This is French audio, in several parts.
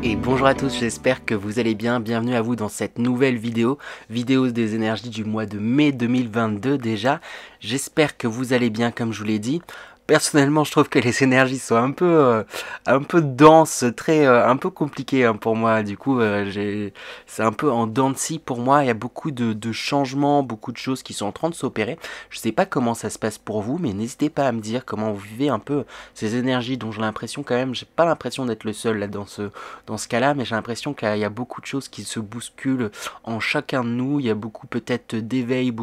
Et bonjour à tous, j'espère que vous allez bien. Bienvenue à vous dans cette nouvelle vidéo des énergies du mois de mai 2022 déjà. J'espère que vous allez bien comme je vous l'ai dit. Personnellement, je trouve que les énergies sont un peu denses, un peu compliquées hein, pour moi. Du coup, c'est un peu en dents de scie pour moi. Il y a beaucoup de changements, beaucoup de choses qui sont en train de s'opérer. Je sais pas comment ça se passe pour vous, mais n'hésitez pas à me dire comment vous vivez un peu ces énergies dont j'ai l'impression quand même, j'ai pas l'impression d'être le seul là dans ce cas-là, mais j'ai l'impression qu'il y a beaucoup de choses qui se bousculent en chacun de nous. Il y a beaucoup peut-être d'éveil,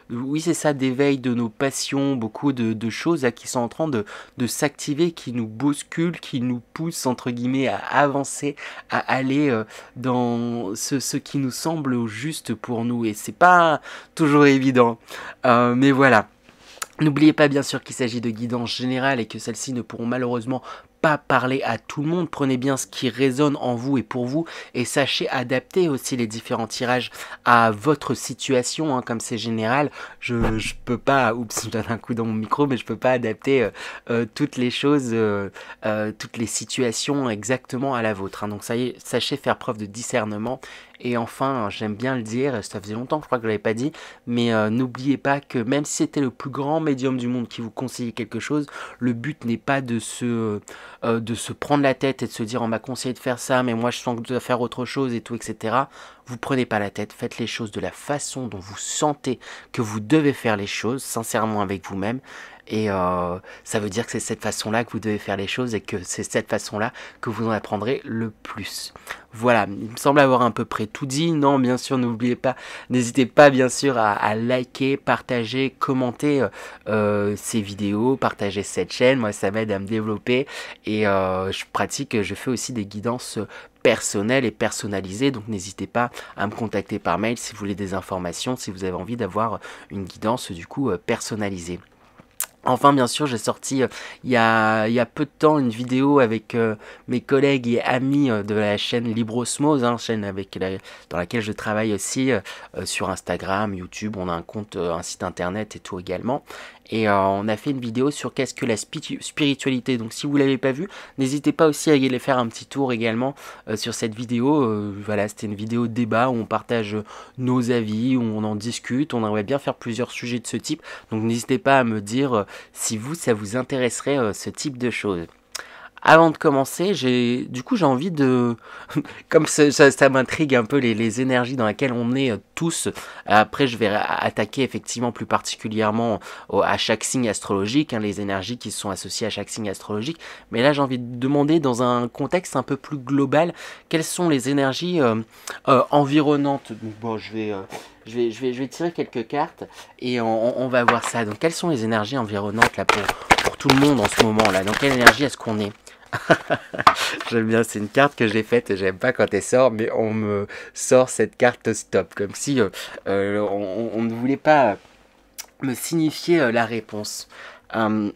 oui c'est ça, d'éveil de nos passions, beaucoup de choses là, qui sont en train de s'activer, qui nous bousculent, qui nous poussent entre guillemets à avancer, à aller dans ce qui nous semble juste pour nous. Et c'est pas toujours évident, mais voilà. N'oubliez pas bien sûr qu'il s'agit de guidances générales et que celles-ci ne pourront malheureusement pas parler à tout le monde. Prenez bien ce qui résonne en vous et pour vous et sachez adapter aussi les différents tirages à votre situation. Hein, comme c'est général, je peux pas, oups, je donne un coup dans mon micro, mais je peux pas adapter toutes les choses, toutes les situations exactement à la vôtre. Hein. Donc ça y est, sachez faire preuve de discernement. Et enfin, j'aime bien le dire, ça faisait longtemps que je crois que je l'avais pas dit, mais n'oubliez pas que même si c'était le plus grand médium du monde qui vous conseille quelque chose, le but n'est pas de se prendre la tête et de se dire on m'a conseillé de faire ça, mais moi je sens que je dois faire autre chose et tout, etc. Vous prenez pas la tête, faites les choses de la façon dont vous sentez que vous devez faire les choses, sincèrement avec vous-même. Et ça veut dire que c'est cette façon-là que vous devez faire les choses et que c'est cette façon-là que vous en apprendrez le plus. Voilà, il me semble avoir à peu près tout dit. Non, bien sûr, n'oubliez pas, n'hésitez pas bien sûr à liker, partager, commenter ces vidéos, partager cette chaîne. Moi, ça m'aide à me développer et je fais aussi des guidances personnelles et personnalisées. Donc, n'hésitez pas à me contacter par mail si vous voulez des informations, si vous avez envie d'avoir une guidance du coup personnalisée. Enfin, bien sûr, j'ai sorti il y a peu de temps une vidéo avec mes collègues et amis de la chaîne Librosmose, hein, chaîne dans laquelle je travaille aussi sur Instagram, YouTube. On a un compte, un site internet et tout également. Et on a fait une vidéo sur qu'est-ce que la spiritualité. Donc si vous l'avez pas vu, n'hésitez pas aussi à y aller faire un petit tour également sur cette vidéo. Voilà, c'était une vidéo de débat où on partage nos avis, où on en discute. On aimerait bien faire plusieurs sujets de ce type. Donc n'hésitez pas à me dire si ça vous intéresserait ce type de choses. Avant de commencer, j'ai envie de, comme ça m'intrigue un peu les énergies dans lesquelles on est tous. Après, je vais attaquer effectivement plus particulièrement à chaque signe astrologique, hein, les énergies qui sont associées à chaque signe astrologique. Mais là, j'ai envie de demander dans un contexte un peu plus global, quelles sont les énergies environnantes. Donc, bon, je vais tirer quelques cartes et on va voir ça. Donc, quelles sont les énergies environnantes là pour tout le monde en ce moment là? Dans quelle énergie est-ce qu'on est? J'aime bien, c'est une carte que j'ai faite, j'aime pas quand elle sort, mais on me sort cette carte stop, comme si on ne voulait pas me signifier la réponse. Je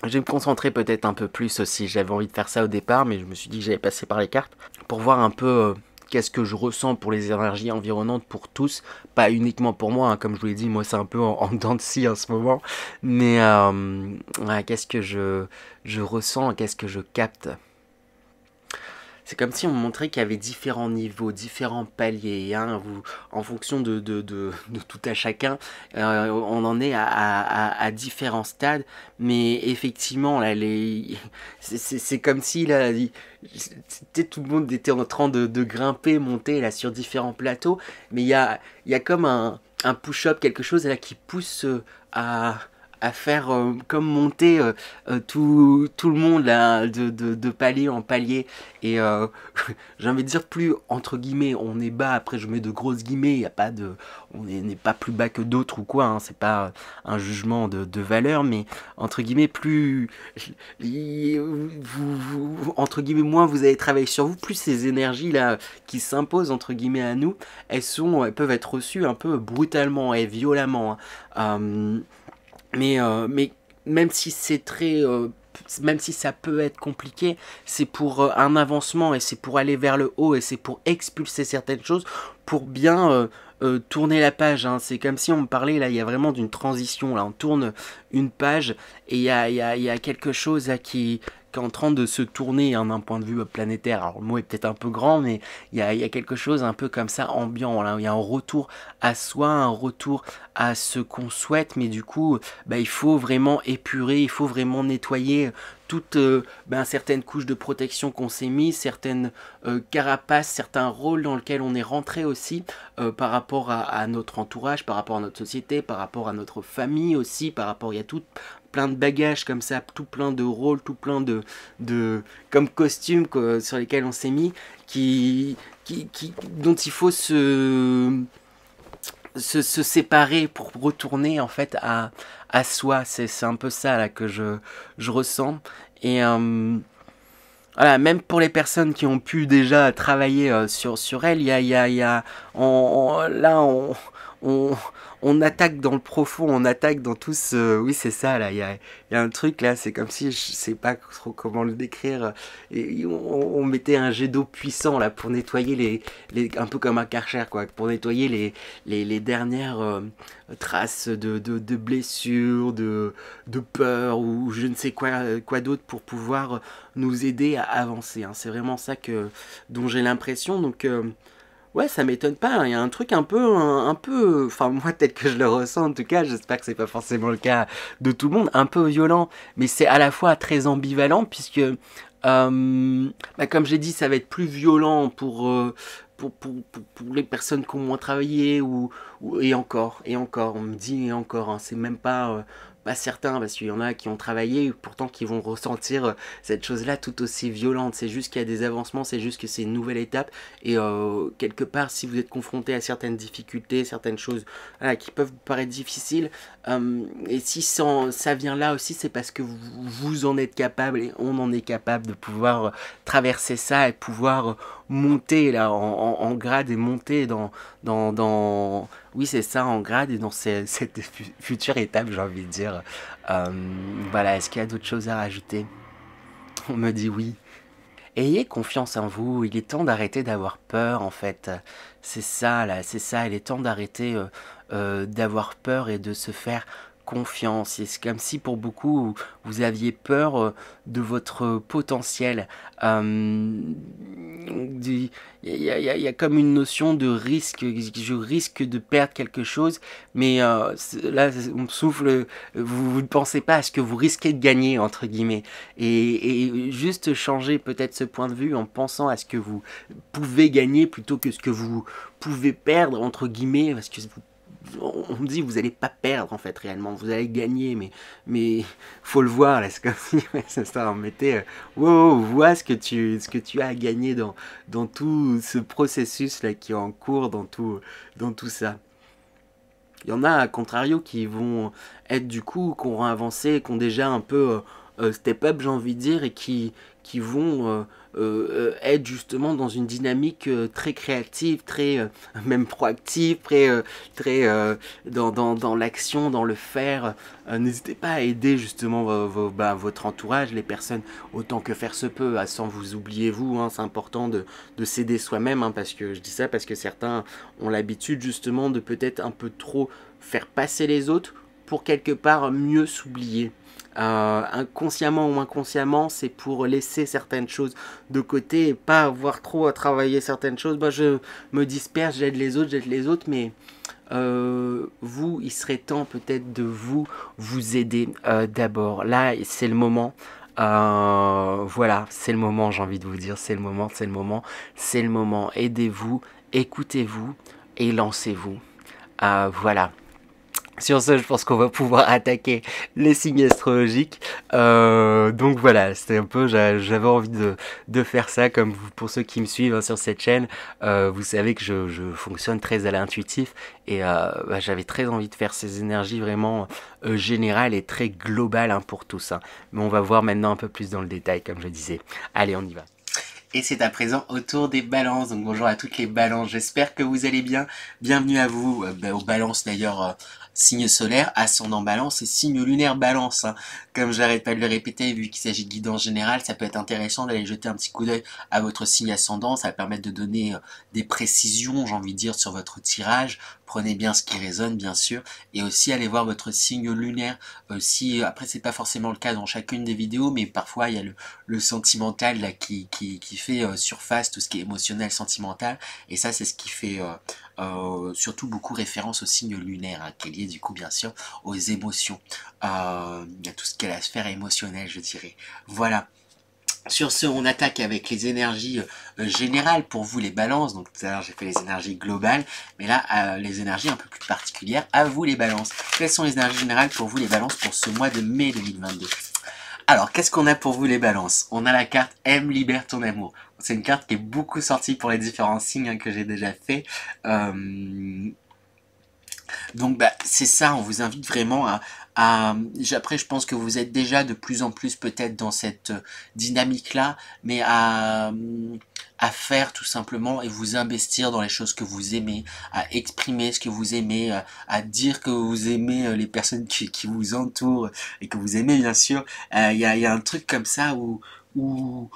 vais me concentrer peut-être un peu plus aussi, j'avais envie de faire ça au départ, mais je me suis dit que j'allais passer par les cartes pour voir un peu qu'est-ce que je ressens pour les énergies environnantes pour tous, pas uniquement pour moi, hein, comme je vous l'ai dit, moi c'est un peu en dents de scie en ce moment, mais ouais, qu'est-ce que je ressens, qu'est-ce que je capte. C'est comme si on me montrait qu'il y avait différents niveaux, différents paliers, hein, en fonction de tout à chacun, on en est à différents stades, mais effectivement, là, c'est comme si là, tout le monde était en train de grimper, monter là, sur différents plateaux, mais il y a comme un push-up, quelque chose là, qui pousse à faire comme monter tout le monde là, de palier en palier. Et j'ai envie de dire plus entre guillemets on est bas, après je mets de grosses guillemets, y a pas de, on n'est pas plus bas que d'autres ou quoi, hein, c'est pas un jugement de valeur, mais entre guillemets plus entre guillemets moins vous allez travailler sur vous, plus ces énergies là qui s'imposent entre guillemets à nous, elles peuvent être reçues un peu brutalement et violemment, hein. Mais même si c'est même si ça peut être compliqué, c'est pour un avancement et c'est pour aller vers le haut et c'est pour expulser certaines choses, pour bien tourner la page. Hein. C'est comme si on me parlait, là, il y a vraiment d'une transition. Là, on tourne une page et il y a quelque chose là, qui est en train de se tourner hein, d'un point de vue planétaire. Alors le mot est peut-être un peu grand, mais il y a quelque chose un peu comme ça, ambiant. Là, il y a un retour à soi, un retour à ce qu'on souhaite, mais du coup, il faut vraiment épurer, il faut vraiment nettoyer toute certaines couches de protection qu'on s'est mis, certaines carapaces, certains rôles dans lesquels on est rentré aussi par rapport à notre entourage, par rapport à notre société, par rapport à notre famille aussi, par rapport, il y a tout plein de bagages comme ça, tout plein de rôles, tout plein de comme costumes sur lesquels on s'est mis, dont il faut se séparer pour retourner en fait à soi. C'est un peu ça là que je ressens. Et voilà, même pour les personnes qui ont pu déjà travailler sur elles, là on attaque dans le profond, on attaque dans tout ce... Oui, c'est ça, là, il y a un truc, là, c'est comme si, je sais pas trop comment le décrire, et on mettait un jet d'eau puissant, là, pour nettoyer un peu comme un Karcher, quoi, pour nettoyer les dernières traces de blessures, de peur, ou je ne sais quoi d'autre, pour pouvoir nous aider à avancer, hein. C'est vraiment ça dont j'ai l'impression, donc... Ouais, ça m'étonne pas, hein. Il y a un truc un peu, enfin moi peut-être que je le ressens en tout cas, j'espère que c'est pas forcément le cas de tout le monde, un peu violent, mais c'est à la fois très ambivalent puisque, comme j'ai dit, ça va être plus violent pour les personnes qui ont moins travaillé et encore, on me dit et encore, hein, c'est même pas certain parce qu'il y en a qui ont travaillé et pourtant qui vont ressentir cette chose-là tout aussi violente. C'est juste qu'il y a des avancements, c'est juste que c'est une nouvelle étape et quelque part si vous êtes confronté à certaines difficultés, certaines choses voilà, qui peuvent vous paraître difficiles et si ça vient là aussi c'est parce que vous en êtes capable et on en est capable de pouvoir traverser ça et pouvoir monter là en grade et monter dans oui c'est ça en grade et dans cette future étape j'ai envie de dire voilà, est-ce qu'il y a d'autres choses à rajouter? On me dit oui. Ayez confiance en vous, il est temps d'arrêter d'avoir peur en fait. C'est ça là, c'est ça, il est temps d'arrêter d'avoir peur et de se faire confiance. Et c'est comme si pour beaucoup vous aviez peur de votre potentiel. Il y a comme une notion de risque, je risque de perdre quelque chose, mais là on souffle, vous ne pensez pas à ce que vous risquez de gagner entre guillemets. Et juste changer peut-être ce point de vue en pensant à ce que vous pouvez gagner plutôt que ce que vous pouvez perdre entre guillemets, parce que on me dit vous allez pas perdre en fait réellement, vous allez gagner, mais faut le voir là, c'est comme si c'est ça, on mettait wow, vois ce que tu as à gagner dans tout ce processus là qui est en cours, dans tout ça. Il y en a à contrario qui vont être du coup, qui auront avancé, qui ont déjà un peu step up j'ai envie de dire et qui vont être justement dans une dynamique très créative, très même proactive, très dans l'action, dans le faire. N'hésitez pas à aider justement votre entourage, les personnes autant que faire se peut, sans vous oublier vous, hein, c'est important de s'aider soi-même, hein, parce que je dis ça parce que certains ont l'habitude justement de peut-être un peu trop faire passer les autres pour quelque part mieux s'oublier. Inconsciemment ou inconsciemment, c'est pour laisser certaines choses de côté et pas avoir trop à travailler certaines choses. Je me disperse, j'aide les autres, mais vous, il serait temps peut-être de vous aider d'abord. Là, c'est le moment. Voilà, c'est le moment, j'ai envie de vous dire, c'est le moment. Aidez-vous, écoutez-vous et lancez-vous. Voilà. Sur ce, je pense qu'on va pouvoir attaquer les signes astrologiques. Donc voilà, c'était un peu, j'avais envie de faire ça, comme pour ceux qui me suivent hein, sur cette chaîne. Vous savez que je fonctionne très à l'intuitif et j'avais très envie de faire ces énergies vraiment générales et très globales hein, pour tous. Hein. Mais on va voir maintenant un peu plus dans le détail, comme je disais. Allez, on y va. Et c'est à présent au tour des balances, donc bonjour à toutes les balances, j'espère que vous allez bien, bienvenue à vous, aux balances d'ailleurs signe solaire, ascendant balance et signe lunaire balance, hein. Comme j'arrête pas de le répéter, vu qu'il s'agit de guidance générale, ça peut être intéressant d'aller jeter un petit coup d'œil à votre signe ascendant, ça va permettre de donner des précisions, j'ai envie de dire, sur votre tirage. Prenez bien ce qui résonne, bien sûr, et aussi allez voir votre signe lunaire. Si après c'est pas forcément le cas dans chacune des vidéos, mais parfois il y a le sentimental là qui fait surface, tout ce qui est émotionnel, sentimental, et ça c'est ce qui fait surtout beaucoup référence au signe lunaire, hein, qui est lié du coup bien sûr aux émotions, à tout ce qui est la sphère émotionnelle, je dirais. Voilà. Sur ce, on attaque avec les énergies générales pour vous les balances. Donc tout à l'heure j'ai fait les énergies globales, mais là les énergies un peu plus particulières, à vous les balances. Quelles sont les énergies générales pour vous les balances pour ce mois de mai 2022? Alors, qu'est-ce qu'on a pour vous les balances? On a la carte Aime, libère ton amour. C'est une carte qui est beaucoup sortie pour les différents signes, hein, que j'ai déjà fait. Donc bah, c'est ça, on vous invite vraiment après je pense que vous êtes déjà de plus en plus peut-être dans cette dynamique-là, mais à faire tout simplement et vous investir dans les choses que vous aimez, à exprimer ce que vous aimez, à dire que vous aimez les personnes qui vous entourent et que vous aimez bien sûr. Il y a un truc comme ça où, où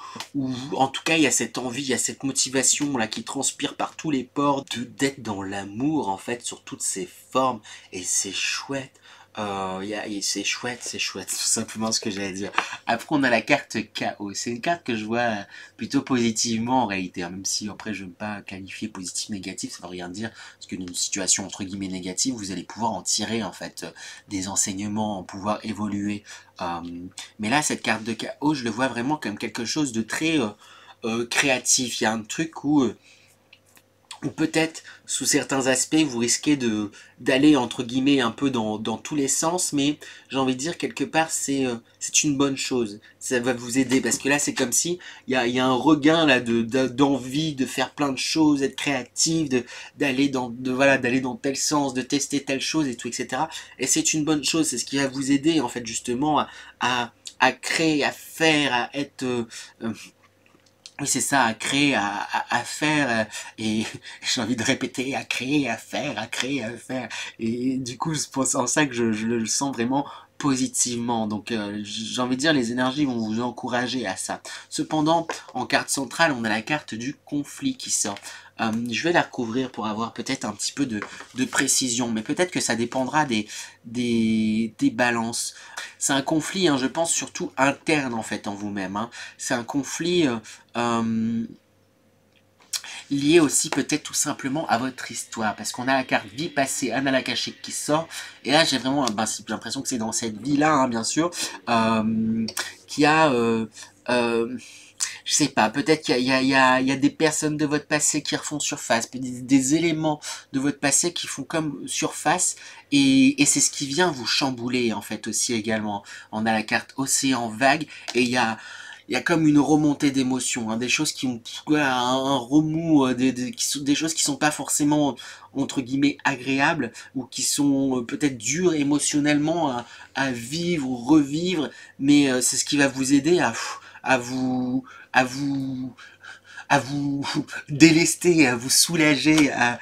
en tout cas il y a cette envie, il y a cette motivation là qui transpire par tous les pores d'être dans l'amour en fait sur toutes ses formes, et c'est chouette. C'est chouette, tout simplement ce que j'allais dire. Après, on a la carte chaos. C'est une carte que je vois plutôt positivement en réalité, hein, même si après je ne veux pas qualifier positif, négatif, ça ne veut rien dire, parce que d'une situation entre guillemets négative, vous allez pouvoir en tirer en fait des enseignements, en pouvoir évoluer. Euh, mais là, cette carte de chaos, je le vois vraiment comme quelque chose de très créatif. Il y a un truc où peut-être sous certains aspects vous risquez d'aller entre guillemets un peu dans tous les sens, mais j'ai envie de dire quelque part c'est une bonne chose, ça va vous aider, parce que là c'est comme si il y a un regain là d'envie de faire plein de choses, d'être créatif, d'aller voilà, d'aller dans tel sens, de tester telle chose et tout, etc. Et c'est une bonne chose, c'est ce qui va vous aider en fait justement à créer, à faire, à être oui, c'est ça, à créer, à faire, et j'ai envie de répéter, à créer, à faire, à créer, à faire. Et du coup, c'est en ça que je le sens vraiment positivement. Donc, j'ai envie de dire, les énergies vont vous encourager à ça. Cependant, en carte centrale, on a la carte du conflit qui sort. Je vais la recouvrir pour avoir peut-être un petit peu de précision, mais peut-être que ça dépendra des balances. C'est un conflit, hein, je pense, surtout interne en fait en vous-même, hein. C'est un conflit lié aussi peut-être tout simplement à votre histoire, parce qu'on a la carte vie passée, Annales Akashiques qui sort, et là j'ai vraiment j'ai l'impression que c'est dans cette vie-là, hein, bien sûr, qui a... je sais pas, peut-être qu'il y a des personnes de votre passé qui refont surface, des éléments de votre passé qui font comme surface, et c'est ce qui vient vous chambouler en fait aussi également. On a la carte océan vague, et il y a comme une remontée d'émotions, hein, des choses qui ont un remous, des choses qui sont pas forcément entre guillemets agréables, ou qui sont peut-être dures émotionnellement à vivre ou revivre, mais c'est ce qui va vous aider à vous à vous à vous délester, à vous soulager, à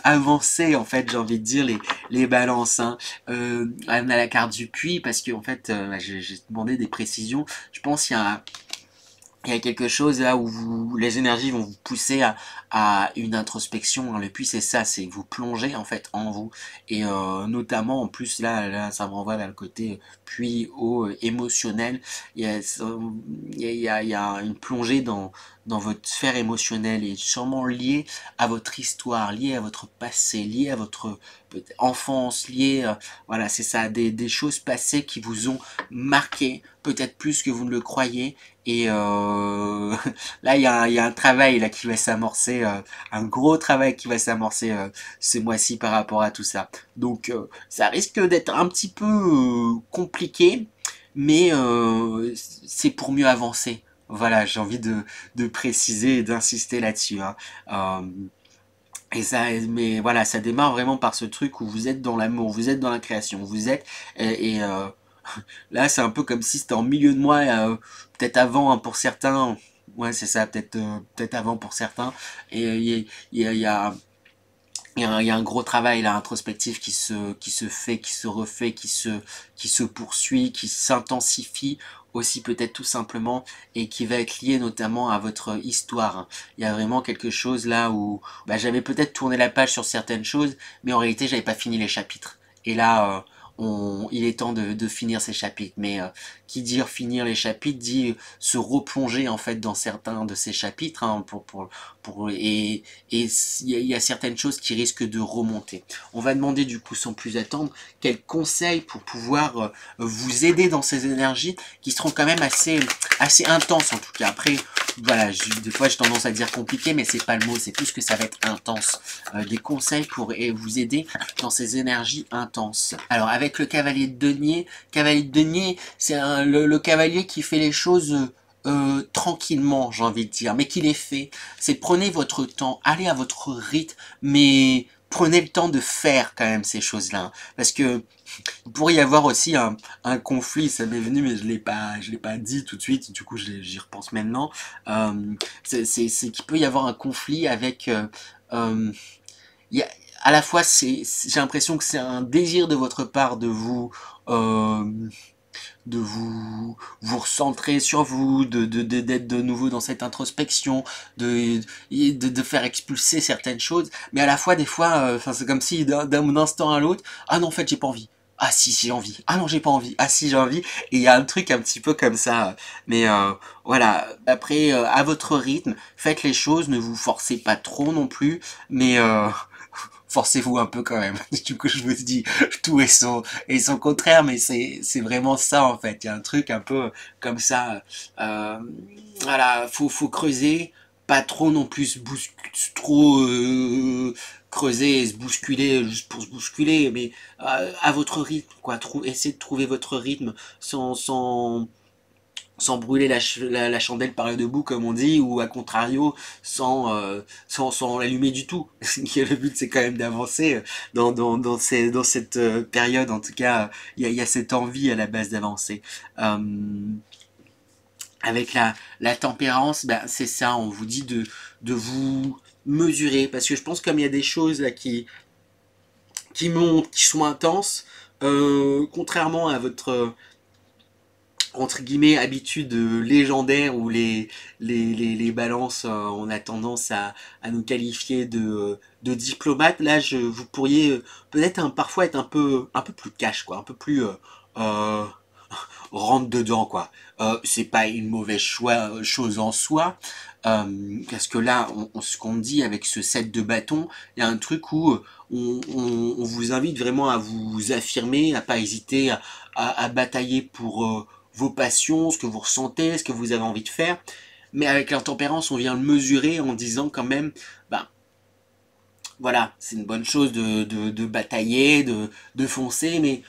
avancer en fait, j'ai envie de dire les balances, hein. On a la carte du puits parce que en fait j'ai demandé des précisions. Je pense qu'il y a quelque chose là où les énergies vont vous pousser à une introspection, hein. Le puits c'est ça, c'est vous plonger en fait en vous, et notamment en plus là ça me renvoie vers le côté puits eau émotionnel. Il y a une plongée dans votre sphère émotionnelle, et sûrement liée à votre histoire, liée à votre passé, liée à votre enfance, liée voilà, c'est ça, des choses passées qui vous ont marqué peut-être plus que vous ne le croyez. Et là, il y a un travail là qui va s'amorcer, un gros travail qui va s'amorcer ce mois-ci par rapport à tout ça. Donc, ça risque d'être un petit peu compliqué, mais c'est pour mieux avancer. Voilà, j'ai envie de préciser et d'insister là-dessus, hein. Et ça, mais voilà, ça démarre vraiment par ce truc où vous êtes dans l'amour, vous êtes dans la création, vous êtes là, c'est un peu comme si c'était en milieu de mois, peut-être avant, hein, pour certains. Ouais, c'est ça, peut-être avant pour certains. Et il y a il y a un gros travail là introspectif qui se fait, qui se refait, qui se poursuit, qui s'intensifie aussi peut-être tout simplement et qui va être lié notamment à votre histoire, hein. Il y a vraiment quelque chose là où bah, j'avais peut-être tourné la page sur certaines choses, mais en réalité j'avais pas fini les chapitres. Et là, il est temps de finir ces chapitres. Mais qui dit finir les chapitres dit se replonger en fait dans certains de ces chapitres, hein, et il y a certaines choses qui risquent de remonter. On va demander du coup sans plus attendre quels conseils pour pouvoir vous aider dans ces énergies qui seront quand même assez intenses en tout cas. Après voilà, des fois j'ai tendance à dire compliqué, mais c'est pas le mot, c'est plus que ça va être intense. Des conseils pour vous aider dans ces énergies intenses. Alors avec le cavalier de denier, c'est le cavalier qui fait les choses tranquillement, j'ai envie de dire, mais qui les fait. C'est prenez votre temps, allez à votre rythme, mais prenez le temps de faire quand même ces choses-là, hein. Parce que il pourrait y avoir aussi un conflit, ça m'est venu, mais je l'ai pas dit tout de suite, du coup j'y repense maintenant. C'est qu'il peut y avoir un conflit avec... il y a, à la fois, j'ai l'impression que c'est un désir de votre part euh, de vous recentrer sur vous, d'être de nouveau dans cette introspection, de faire expulser certaines choses, mais à la fois des fois, c'est comme si d'un instant à l'autre, ah non en fait j'ai pas envie. Ah si j'ai envie. Ah non j'ai pas envie. Ah si j'ai envie. Et il y a un truc un petit peu comme ça. Mais voilà. Après à votre rythme, faites les choses. Ne vous forcez pas trop non plus. Mais forcez-vous un peu quand même. Du coup, je vous dis, tout et son contraire, mais c'est vraiment ça en fait. Il y a un truc un peu comme ça. Euh, voilà, faut creuser, pas trop non plus trop creuser et se bousculer juste pour se bousculer, mais à votre rythme, quoi. Essayez de trouver votre rythme sans brûler la chandelle par le debout comme on dit, ou à contrario sans l'allumer du tout. Le but c'est quand même d'avancer dans cette période, en tout cas il y a cette envie à la base d'avancer. Avec la tempérance, ben, c'est ça, on vous dit de vous mesurer, parce que je pense comme il y a des choses là qui montent, qui sont intenses, contrairement à votre entre guillemets habitude légendaire où les balances, on a tendance à nous qualifier de diplomates. Là vous pourriez peut-être parfois être un peu plus cash, quoi, un peu plus euh, rentre dedans, quoi. C'est pas une mauvaise chose en soi, parce que là ce qu'on dit avec ce set de bâtons, il y a un truc où on vous invite vraiment à vous affirmer, à pas hésiter à batailler pour vos passions, ce que vous ressentez, ce que vous avez envie de faire. Mais avec l'intempérance, on vient le mesurer en disant quand même, ben voilà, c'est une bonne chose de batailler, de foncer, mais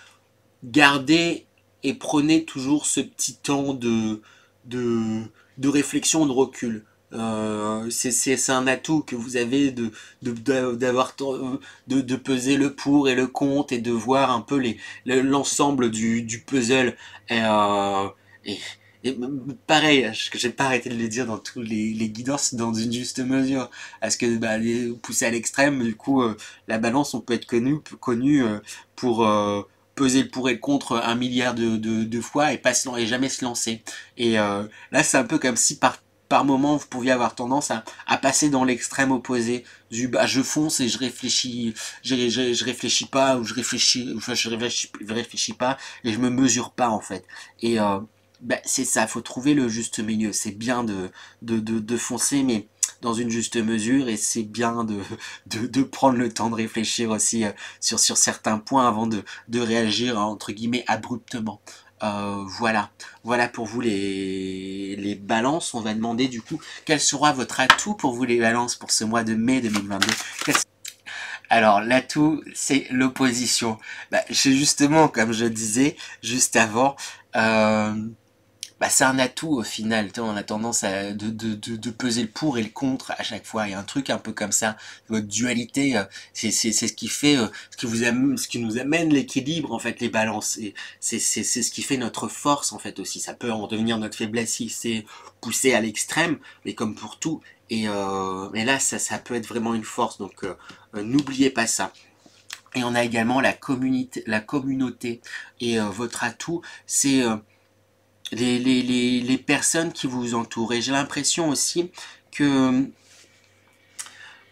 gardez et prenez toujours ce petit temps de, de réflexion, de recul. C'est un atout que vous avez d'avoir de peser le pour et le contre et de voir un peu l'ensemble du puzzle. Et, et, et pareil, que j'ai pas arrêté de le dire dans tous les guidances, dans une juste mesure. Parce que bah, pousser à l'extrême, du coup, la balance, on peut être connu pour peser le pour et le contre un milliard de fois et et jamais se lancer. Et là, c'est un peu comme si par moment vous pouviez avoir tendance à passer dans l'extrême opposé du bah je fonce et je réfléchis pas, ou je réfléchis pas et je me mesure pas en fait. Et bah, c'est ça, faut trouver le juste milieu. C'est bien de foncer, mais dans une juste mesure, et c'est bien de prendre le temps de réfléchir aussi sur certains points avant de réagir entre guillemets abruptement. Voilà, voilà pour vous les balances. On va demander du coup quel sera votre atout pour vous les balances pour ce mois de mai 2022. Alors l'atout c'est l'opposition. Bah, c'est justement comme je disais juste avant, euh, bah, c'est un atout au final. On a tendance de peser le pour et le contre à chaque fois. Il y a un truc un peu comme ça. Votre dualité, c'est ce qui fait, ce qui nous amène l'équilibre en fait, les balances. Et c'est ce qui fait notre force en fait aussi. Ça peut en devenir notre faiblesse si c'est poussé à l'extrême, mais comme pour tout, Et là, ça peut être vraiment une force, donc n'oubliez pas ça. Et on a également la communauté. Et votre atout, c'est les personnes qui vous entourent. Et j'ai l'impression aussi que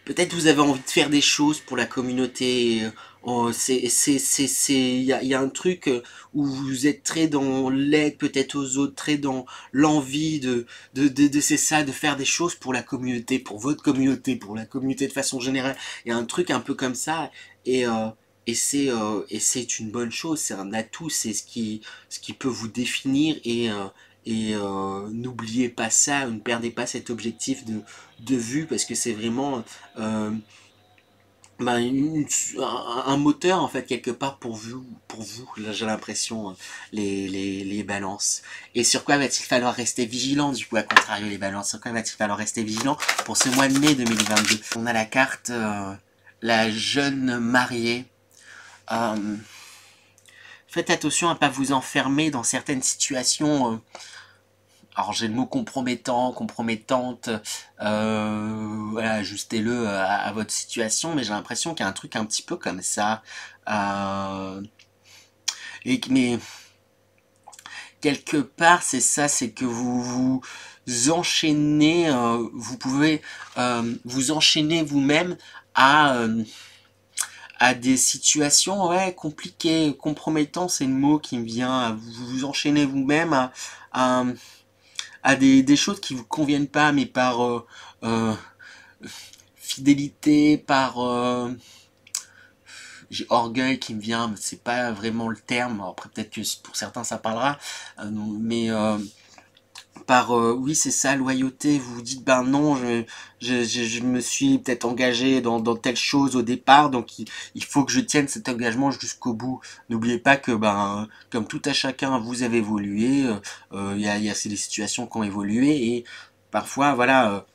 peut-être vous avez envie de faire des choses pour la communauté. Il y a un truc où vous êtes très dans l'aide peut-être aux autres, très dans l'envie c'est ça, de faire des choses pour la communauté, pour votre communauté, pour la communauté de façon générale. Il y a un truc un peu comme ça et et c'est une bonne chose, c'est un atout, c'est ce qui peut vous définir n'oubliez pas ça, ne perdez pas cet objectif de vue parce que c'est vraiment euh, bah, un moteur en fait quelque part pour vous là j'ai l'impression les balances. Et sur quoi va-t-il falloir rester vigilant du coup à contrario les balances, sur quoi va-t-il falloir rester vigilant pour ce mois de mai 2022? On a la carte la jeune mariée. Euh, Faites attention à ne pas vous enfermer dans certaines situations. Alors j'ai le mot compromettant, compromettante, voilà, ajustez-le à votre situation, mais j'ai l'impression qu'il y a un truc un petit peu comme ça. Euh, mais quelque part, c'est ça, c'est que vous enchaînez, vous pouvez vous enchaîner vous-même à des situations ouais, compliquées, compromettant, c'est le mot qui me vient, vous vous enchaînez vous-même à à des choses qui vous conviennent pas, mais par fidélité, par j'ai orgueil qui me vient, mais c'est pas vraiment le terme. Alors, après peut-être que pour certains ça parlera, mais par oui c'est ça loyauté. Vous vous dites ben non, je me suis peut-être engagé dans telle chose au départ, donc il faut que je tienne cet engagement jusqu'au bout. N'oubliez pas que ben comme tout à chacun vous avez évolué, il y a des situations qui ont évolué et parfois voilà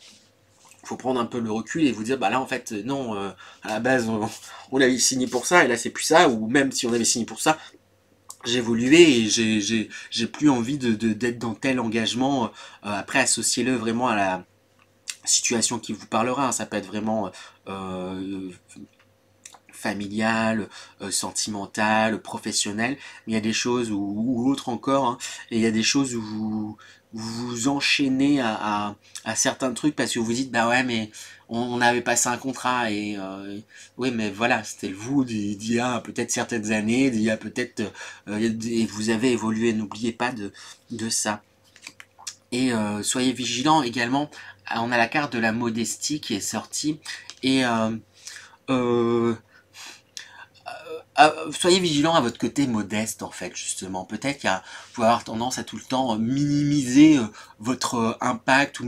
faut prendre un peu le recul et vous dire bah là en fait non à la base on avait signé pour ça et là c'est plus ça, ou même si on avait signé pour ça j'ai évolué et j'ai plus envie d'être dans tel engagement. Après associez-le vraiment à la situation qui vous parlera, hein. Ça peut être vraiment familial, sentimental, professionnel, mais il y a des choses ou autres encore, hein, et il y a des choses où vous enchaînez à certains trucs parce que vous dites bah ouais mais on avait passé un contrat et oui mais voilà c'était vous d'il y a peut-être certaines années, d'il y a peut-être et vous avez évolué, n'oubliez pas de ça. Et soyez vigilants également, on a la carte de la modestie qui est sortie et euh, soyez vigilant à votre côté modeste en fait justement. Peut-être qu'il vous pouvez avoir tendance à tout le temps minimiser votre impact ou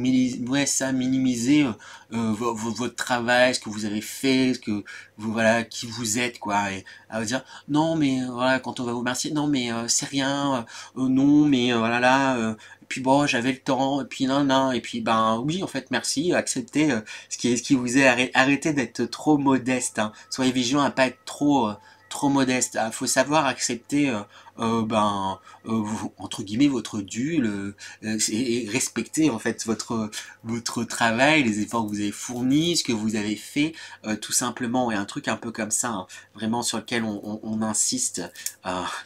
ouais, ça, minimiser votre travail, ce que vous avez fait, ce que vous voilà qui vous êtes quoi, et à vous dire non mais voilà quand on va vous remercier non mais c'est rien, non mais voilà là. Et puis bon, j'avais le temps, et puis non, non, et puis ben oui, en fait, merci, acceptez ce qui vous est, arrêtez d'être trop modeste, hein. Soyez vigilant à pas être trop modeste. Il faut savoir accepter entre guillemets votre dû et respecter en fait votre travail, les efforts que vous avez fournis, ce que vous avez fait, tout simplement. Et un truc un peu comme ça, hein, vraiment sur lequel on insiste.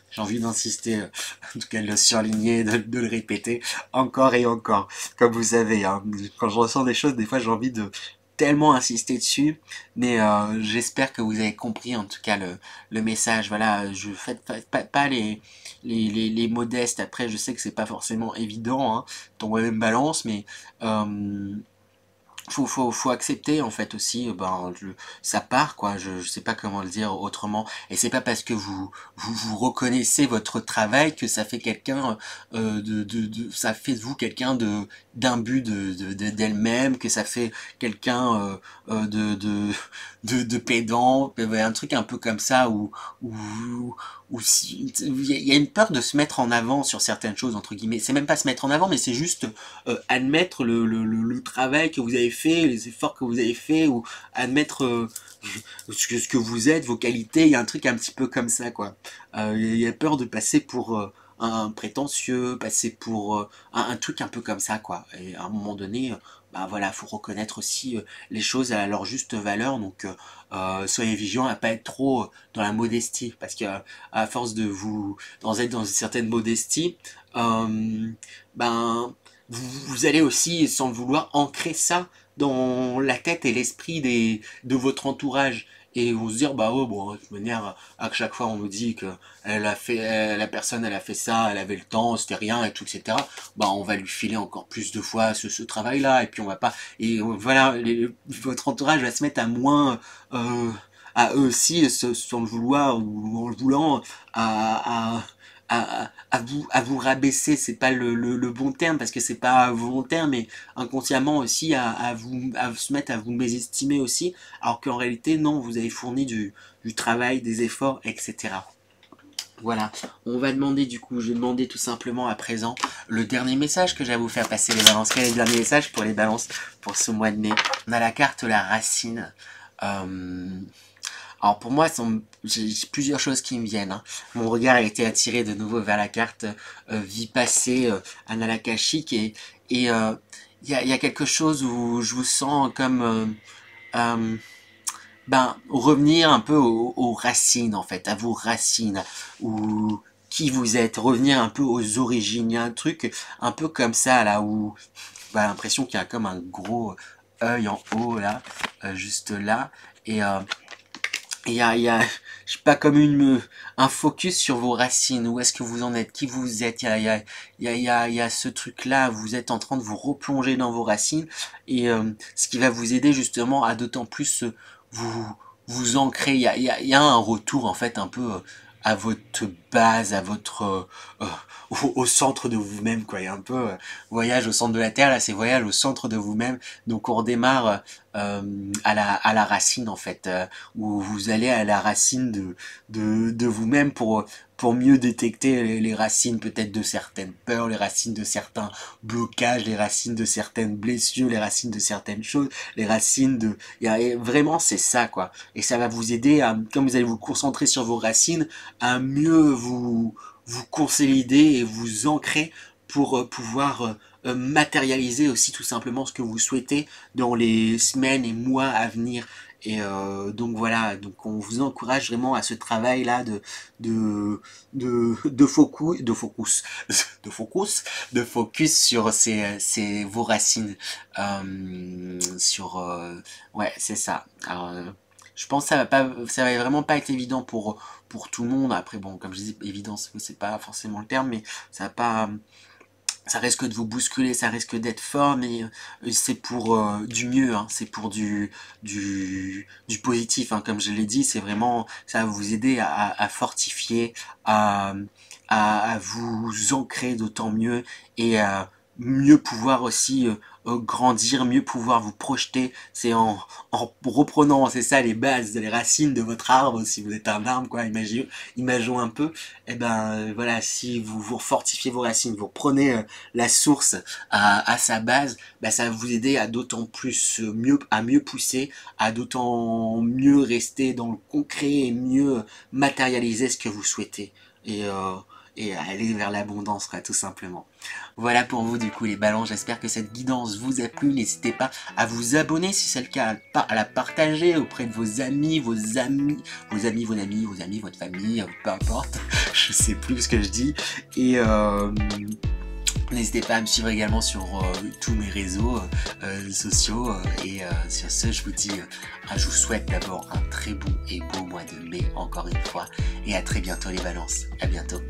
J'ai envie d'insister, en tout cas de le surligner, de le répéter encore et encore. Comme vous savez, hein, quand je ressens des choses, des fois j'ai envie de tellement insister dessus, mais j'espère que vous avez compris en tout cas le message. Voilà, je faites pas les modestes. Après, je sais que c'est pas forcément évident, hein, ton même balance, mais faut accepter en fait aussi ça part quoi, je sais pas comment le dire autrement, et c'est pas parce que vous reconnaissez votre travail que ça fait quelqu'un ça fait de vous quelqu'un d'imbu d'elle-même, que ça fait quelqu'un de pédant, un truc un peu comme ça où il y a une peur de se mettre en avant sur certaines choses entre guillemets. C'est même pas se mettre en avant, mais c'est juste admettre le travail que vous avez fait, les efforts que vous avez fait, ou admettre ce que vous êtes, vos qualités. Il y a un truc un petit peu comme ça, quoi. Il y a peur de passer un prétentieux, passer pour un truc un peu comme ça, quoi. Et à un moment donné, bah voilà, faut reconnaître aussi les choses à leur juste valeur. Donc, soyez vigilants à pas être trop dans la modestie, parce que à force de vous être dans une certaine modestie, ben vous allez aussi, sans le vouloir, ancrer ça dans la tête et l'esprit de votre entourage. Et vous se dire, bah oh, bon, de toute manière, à chaque fois on nous dit que la personne elle a fait ça, elle avait le temps, c'était rien et tout, etc. Bah on va lui filer encore plus de fois ce travail-là, et puis on va pas, et voilà, votre entourage va se mettre à moins, à eux aussi, sans le vouloir ou en le voulant, à, à vous rabaisser. C'est pas le bon terme, parce que c'est pas volontaire, mais inconsciemment aussi à se mettre à vous mésestimer aussi, alors qu'en réalité non, vous avez fourni du travail, des efforts, etc. Voilà, on va demander du coup, je vais demander tout simplement à présent le dernier message que j'ai à vous faire passer, les balances. Quel est le dernier message pour les balances pour ce mois de mai? On a la carte la racine. Alors pour moi, j'ai plusieurs choses qui me viennent. Hein. Mon regard a été attiré de nouveau vers la carte vie passée, Analakashic, et il y a quelque chose où je vous sens comme revenir un peu aux racines, en fait, à vos racines, ou qui vous êtes, revenir un peu aux origines. Il y a un truc un peu comme ça là où l'impression qu'il y a comme un gros œil en haut là, juste là, et je sais pas, comme un focus sur vos racines. Où est-ce que vous en êtes? Qui vous êtes? Il y a ce truc-là. Vous êtes en train de vous replonger dans vos racines. Et ce qui va vous aider justement à d'autant plus vous ancrer. Il y a un retour en fait un peu à votre base, à votre au centre de vous-même, quoi. Il y a un peu voyage au centre de la Terre, là c'est voyage au centre de vous-même. Donc on redémarre à la racine en fait, où vous allez à la racine de vous-même pour mieux détecter les racines peut-être de certaines peurs, les racines de certains blocages, les racines de certaines blessures, les racines de certaines choses, les racines de... Vraiment c'est ça, quoi. Et ça va vous aider à, comme vous allez vous concentrer sur vos racines, à mieux vous consolider et vous ancrer pour pouvoir matérialiser aussi tout simplement ce que vous souhaitez dans les semaines et mois à venir. Et donc voilà, donc on vous encourage vraiment à ce travail là de focus sur vos racines, sur ouais, c'est ça. Alors je pense que ça va vraiment pas être évident pour tout le monde. Après bon, comme je dis, évidence c'est pas forcément le terme, mais ça va pas, ça risque de vous bousculer, ça risque d'être fort, mais c'est pour du mieux, hein, c'est pour du positif, hein, comme je l'ai dit, c'est vraiment, ça va vous aider à fortifier, à vous ancrer d'autant mieux, et à mieux pouvoir aussi grandir, mieux pouvoir vous projeter. C'est en reprenant, c'est ça, les bases, les racines de votre arbre. Si vous êtes un arbre, quoi, imaginons un peu. Et voilà, si vous fortifiez vos racines, vous reprenez la source à sa base, ça va vous aider à d'autant plus à mieux pousser, à d'autant mieux rester dans le concret et mieux matérialiser ce que vous souhaitez. Et aller vers l'abondance, quoi, tout simplement. Voilà pour vous du coup les ballons, j'espère que cette guidance vous a plu. N'hésitez pas à vous abonner si c'est le cas, à la partager auprès de vos amis, vos amis, votre famille, peu importe, je sais plus ce que je dis. Et n'hésitez pas à me suivre également sur tous mes réseaux sociaux. Et sur ce, je vous souhaite d'abord un très bon et beau mois de mai, encore une fois. Et à très bientôt les balances. À bientôt.